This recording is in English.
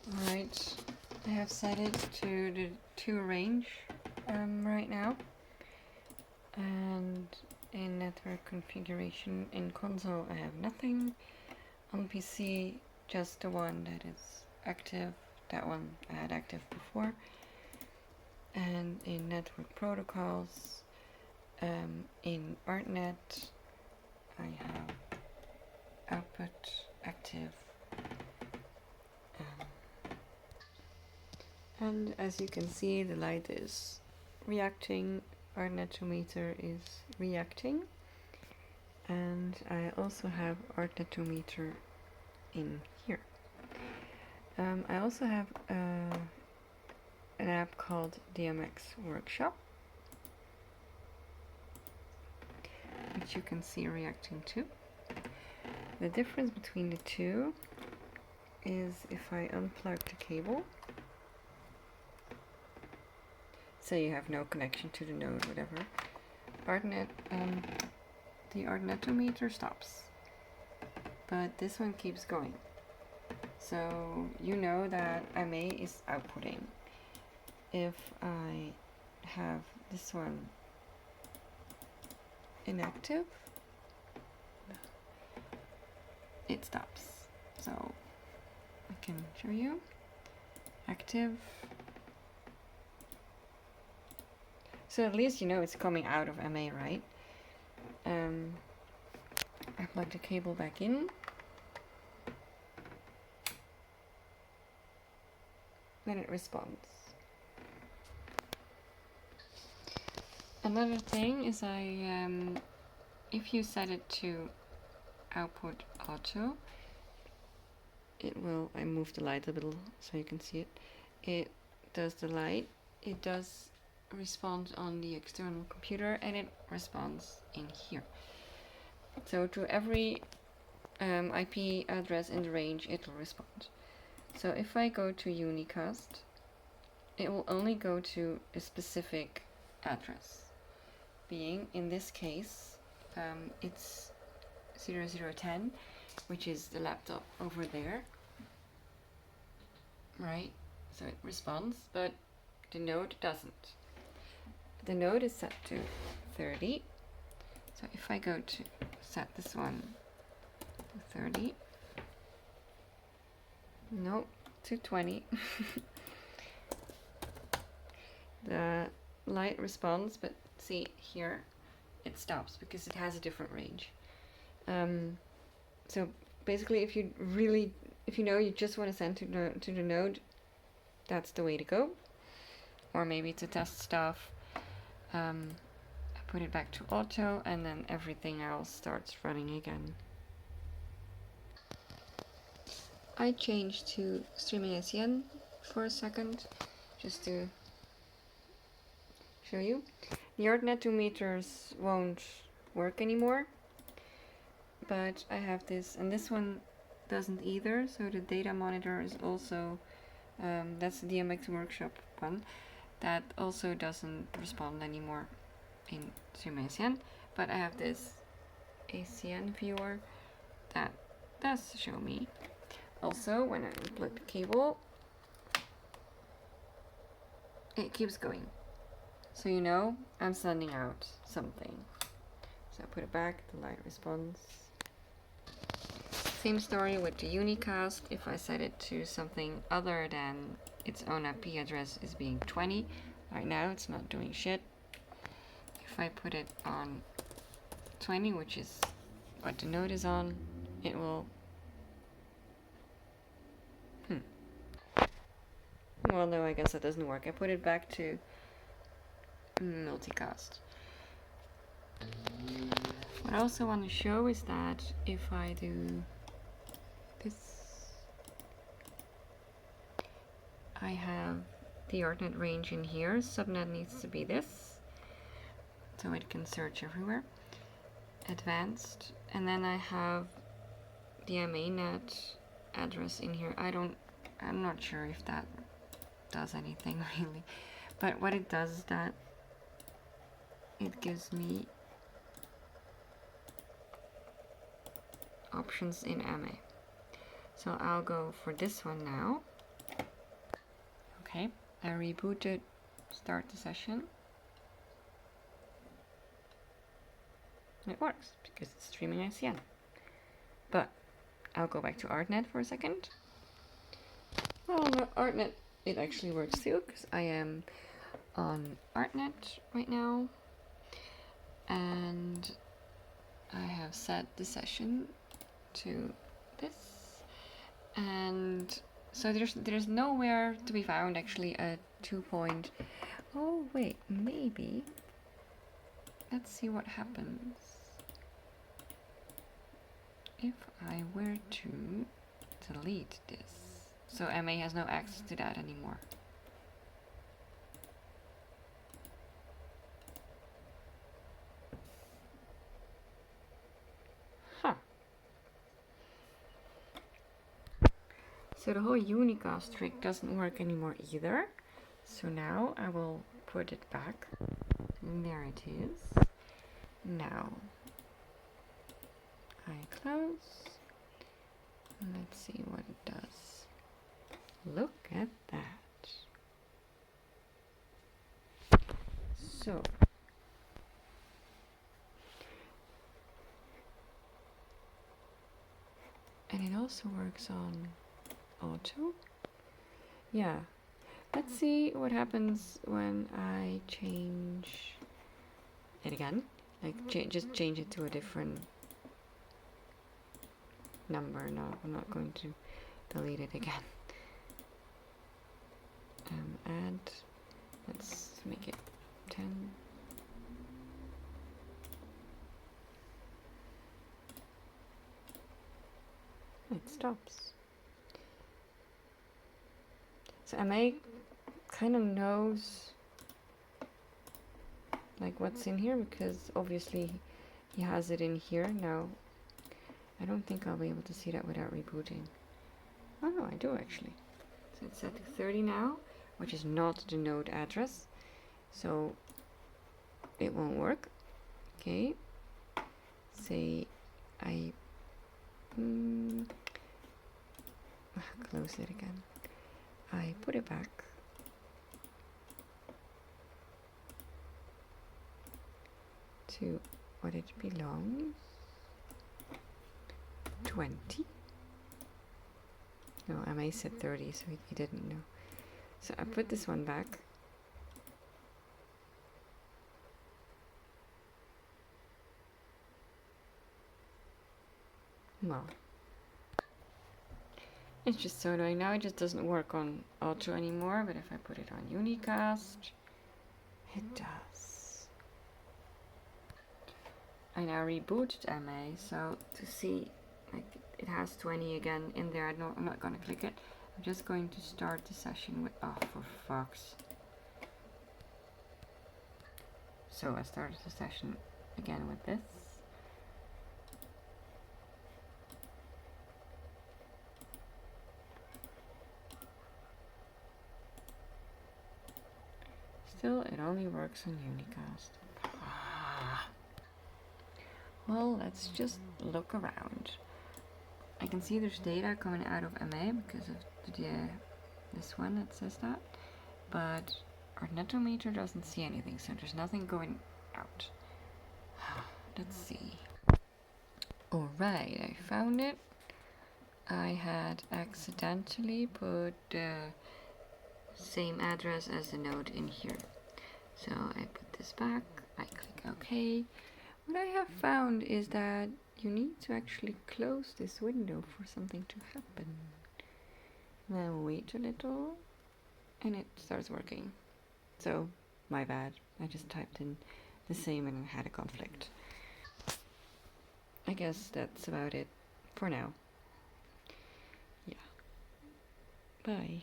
Right, I have set it to the 2 range right now, and in network configuration in console I have nothing. On PC, just the one that is active. That one I had active before. And in network protocols, in Artnet, I have output active. And as you can see, the light is reacting. Artnetometer is reacting. And I also have Artnetometer in here. I also have an app called DMX Workshop, which you can see reacting to. The difference between the two is if I unplug the cable, say you have no connection to the node, whatever, the Artnetometer stops, but this one keeps going. So you know that MA is outputting. If I have this one inactive, it stops. So I can show you. Active. So at least you know it's coming out of MA, right? I plug the cable back in. Then it responds. Another thing is if you set it to output auto, it will, I move the light a little so you can see it. It does the light, it does respond on the external computer, and it responds in here. So to every IP address in the range, it will respond. So if I go to unicast, it will only go to a specific address, being in this case it's 0010, which is the laptop over there, right? So it responds, but the node doesn't. The node is set to 30, so if I go to set this one to 30, no, to 20, the light responds, but see here it stops because it has a different range. So basically, if you know you just want to send to the node, that's the way to go. Or maybe to test stuff, I put it back to auto, and then everything else starts running again. I changed to streaming sACN for a second, just to show you. The Artnetometers won't work anymore, but I have this, and this one doesn't either. So the data monitor is also, that's the DMX Workshop one, that also doesn't respond anymore in streaming sACN. But I have this ACN viewer that does show me. Also, when I unplug the cable, it keeps going. So you know I'm sending out something. So I put it back, the light responds. Same story with the unicast. If I set it to something other than its own IP address is being 20, right now it's not doing shit. If I put it on 20, which is what the node is on, it will... Well, no, I guess that doesn't work. I put it back to multicast. What I also want to show is that if I do this, I have the Artnet range in here. Subnet needs to be this, so it can search everywhere. Advanced, and then I have the MA2 address in here. I'm not sure if that does anything really, but what it does is that it gives me options in MA. So I'll go for this one now. Okay, I rebooted, start the session. It works because it's streaming sACN. But I'll go back to Artnet for a second. Well, no, Artnet, it actually works too, because I am on Artnet right now. And I have set the session to this. And so there's nowhere to be found actually a 2 point. Oh wait, maybe. Let's see what happens if I were to delete this. So MA has no access to that anymore. Huh. So the whole unicast trick doesn't work anymore either. So now I will put it back. And there it is. Now I close. And let's see what it does. Look at that. So and it also works on auto. Yeah. Let's see what happens when I change it again. Like just change it to a different number. No, I'm not going to delete it again. Add, let's make it 10. It stops. So MA kind of knows like what's in here, because obviously he has it in here. Now I don't think I'll be able to see that without rebooting. Oh no, I do actually. So it's set to 30 now, which is not the node address, so it won't work. Okay, say I close it again. I put it back. To what it belongs. 20. No, I may said 30, so he didn't know. So I put this one back. Well, it's just so annoying. Now it just doesn't work on auto anymore, but if I put it on unicast, it does. I now rebooted MA, so to see, like, it has 20 again in there. I'm not going to click it. I'm just going to start the session with, oh, for fuck's. So I started the session again with this. Still, it only works on unicast. Well, let's just look around. I can see there's data coming out of MA because of this one that says that, but our netometer doesn't see anything, so there's nothing going out. Let's see. Alright, I found it. I had accidentally put the same address as the node in here. So I put this back, I click OK. What I have found is that you need to actually close this window for something to happen. Then wait a little, and it starts working. So, my bad. I just typed in the same and had a conflict. I guess that's about it for now. Yeah. Bye.